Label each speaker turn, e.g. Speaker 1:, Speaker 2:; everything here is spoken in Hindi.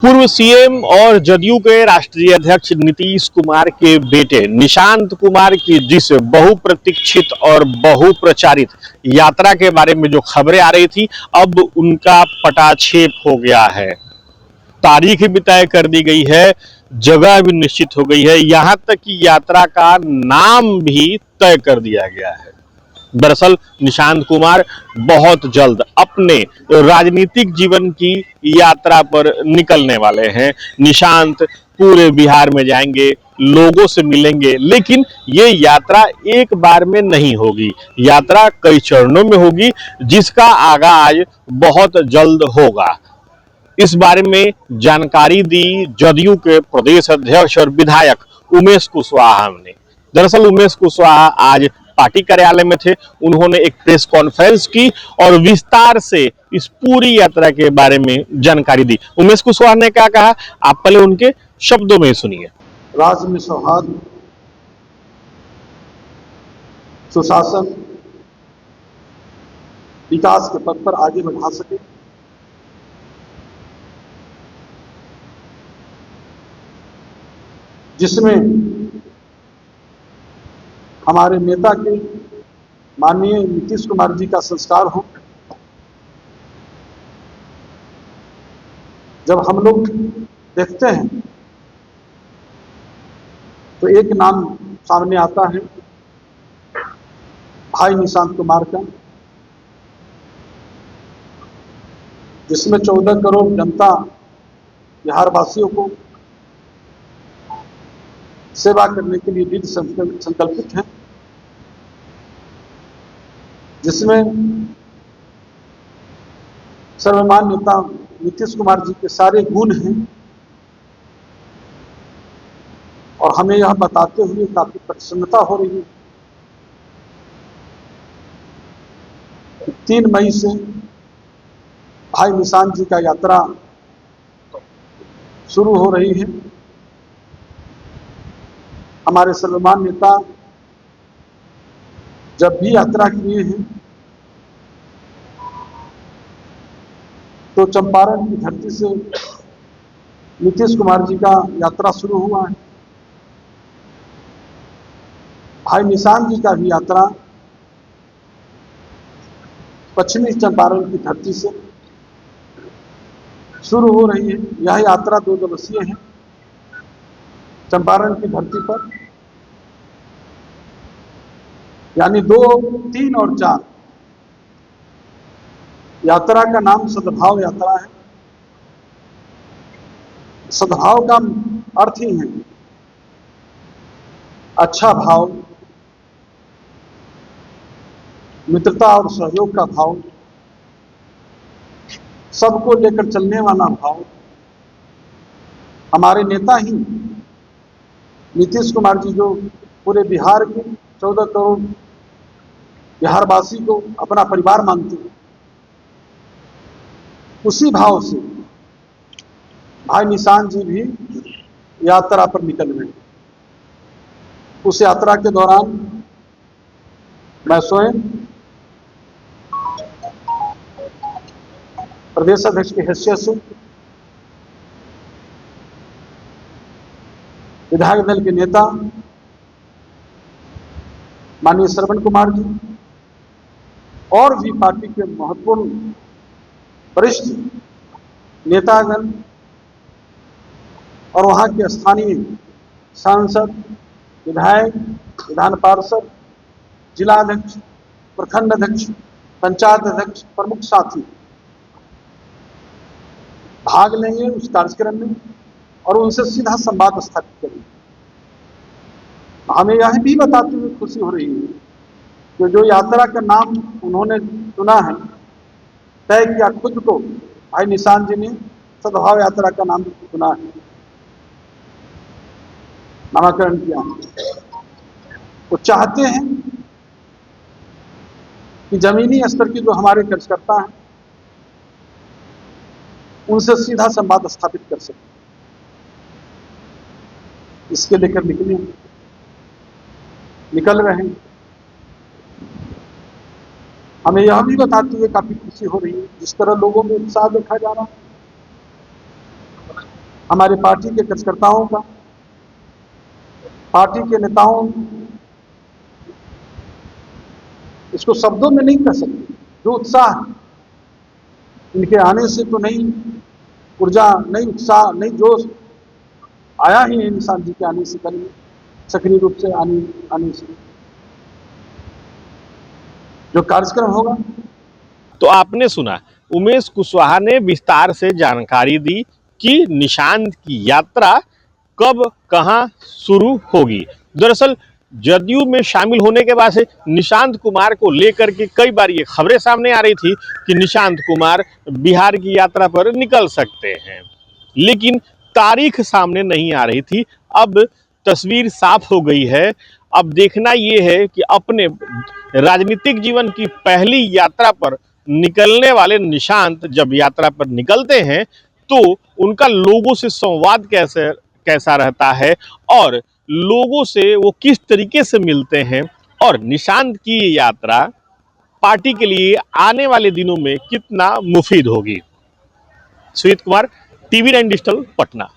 Speaker 1: पूर्व सीएम और जदयू के राष्ट्रीय अध्यक्ष नीतीश कुमार के बेटे निशांत कुमार की जिस बहुप्रतीक्षित और बहुप्रचारित यात्रा के बारे में जो खबरें आ रही थी, अब उनका पटाक्षेप हो गया है। तारीख भी तय कर दी गई है, जगह भी निश्चित हो गई है, यहां तक कि यात्रा का नाम भी तय कर दिया गया है। दरअसल निशांत कुमार बहुत जल्द अपने राजनीतिक जीवन की यात्रा पर निकलने वाले हैं। निशांत पूरे बिहार में जाएंगे, लोगों से मिलेंगे, लेकिन ये यात्रा एक बार में नहीं होगी। यात्रा कई चरणों में होगी, जिसका आगाज बहुत जल्द होगा। इस बारे में जानकारी दी जदयू के प्रदेश अध्यक्ष और विधायक उमेश कुशवाहा ने। दरअसल उमेश कुशवाहा आज पार्टी कार्यालय में थे। उन्होंने एक प्रेस कॉन्फ्रेंस की और विस्तार से इस पूरी यात्रा के बारे में जानकारी दी। उमेश कुशवाहा ने क्या कहा, आप पहले उनके शब्दों में सुनिए।
Speaker 2: राज्य में सौहार्द, सुशासन, विकास के पथ पर आगे बढ़ा सके, जिसमें हमारे नेता के माननीय नीतीश कुमार जी का संस्कार हो। जब हम लोग देखते हैं तो एक नाम सामने आता है भाई निशांत कुमार का, जिसमें 14 करोड़ जनता बिहार वासियों को सेवा करने के लिए दृढ़ संकल्पित हैं, जिसमें सर्वमान्य नेता नीतीश कुमार जी के सारे गुण हैं। और हमें यह बताते हुए काफी प्रसन्नता हो रही है कि 3 मई से भाई निशांत जी का यात्रा शुरू हो रही है। हमारे सर्वमान्य नेता जब भी यात्रा किए हैं तो चंपारण की धरती से नीतीश कुमार जी का यात्रा शुरू हुआ है। भाई निशांत जी का भी यात्रा पश्चिमी चंपारण की धरती से शुरू हो रही है। यह यात्रा 2 दिवसीय है। चंपारण की धरती पर यानी 2, 3 और 4 यात्रा का नाम सद्भाव यात्रा है। सद्भाव का अर्थ ही है अच्छा भाव, मित्रता और सहयोग का भाव, सबको लेकर चलने वाला भाव। हमारे नेता ही नीतीश कुमार जी जो पूरे बिहार के 14 करोड़ बिहारवासी को अपना परिवार मानते हैं, उसी भाव से भाई निशांत जी भी यात्रा पर निकल गए। उस यात्रा के दौरान मैं स्वयं प्रदेश अध्यक्ष की हैसियत से विधायक दल के नेता माननीय श्रवण कुमार जी और भी पार्टी के महत्वपूर्ण वरिष्ठ नेतागण और वहां के स्थानीय सांसद, विधायक, विधान पार्षद, जिला अध्यक्ष, प्रखंड अध्यक्ष, पंचायत अध्यक्ष, प्रमुख साथी भाग लेंगे उस कार्यक्रम में और उनसे सीधा संवाद स्थापित करेंगे। हमें यह भी बताते हुए खुशी हो रही है कि जो यात्रा का नाम उन्होंने चुना है, तय किया खुद को, भाई निशांत जी ने सद्भाव यात्रा का नाम चुना है, नामकरण किया। वो चाहते हैं कि जमीनी स्तर की जो हमारे कार्यकर्ता हैं उनसे सीधा संवाद स्थापित कर सके। इसके लेकर निकल रहे हैं। हमें यह भी बताते हुए काफी खुशी हो रही है जिस तरह लोगों में उत्साह देखा जा रहा है। हमारे पार्टी के कार्यकर्ताओं का, पार्टी के नेताओं, इसको शब्दों में नहीं कह सकते, जो उत्साह इनके आने से तो नई ऊर्जा, नई उत्साह, नई जोश आया ही है निशांत जी के आने से, कल सक्रिय रूप से आने से जो कार्यक्रम होगा।
Speaker 1: तो आपने सुना, उमेश कुशवाहा ने विस्तार से जानकारी दी कि निशांत की यात्रा कब कहां शुरू होगी। दरअसल जदयू में शामिल होने के बाद से निशांत कुमार को लेकर के कई बार ये खबरें सामने आ रही थी कि निशांत कुमार बिहार की यात्रा पर निकल सकते हैं, लेकिन तारीख सामने नहीं आ रही थी। अब तस्वीर साफ हो गई है। अब देखना ये है कि अपने राजनीतिक जीवन की पहली यात्रा पर निकलने वाले निशांत जब यात्रा पर निकलते हैं तो उनका लोगों से संवाद कैसा रहता है और लोगों से वो किस तरीके से मिलते हैं, और निशांत की ये यात्रा पार्टी के लिए आने वाले दिनों में कितना मुफीद होगी। Sujit Kumar, TV9 digital, Patna.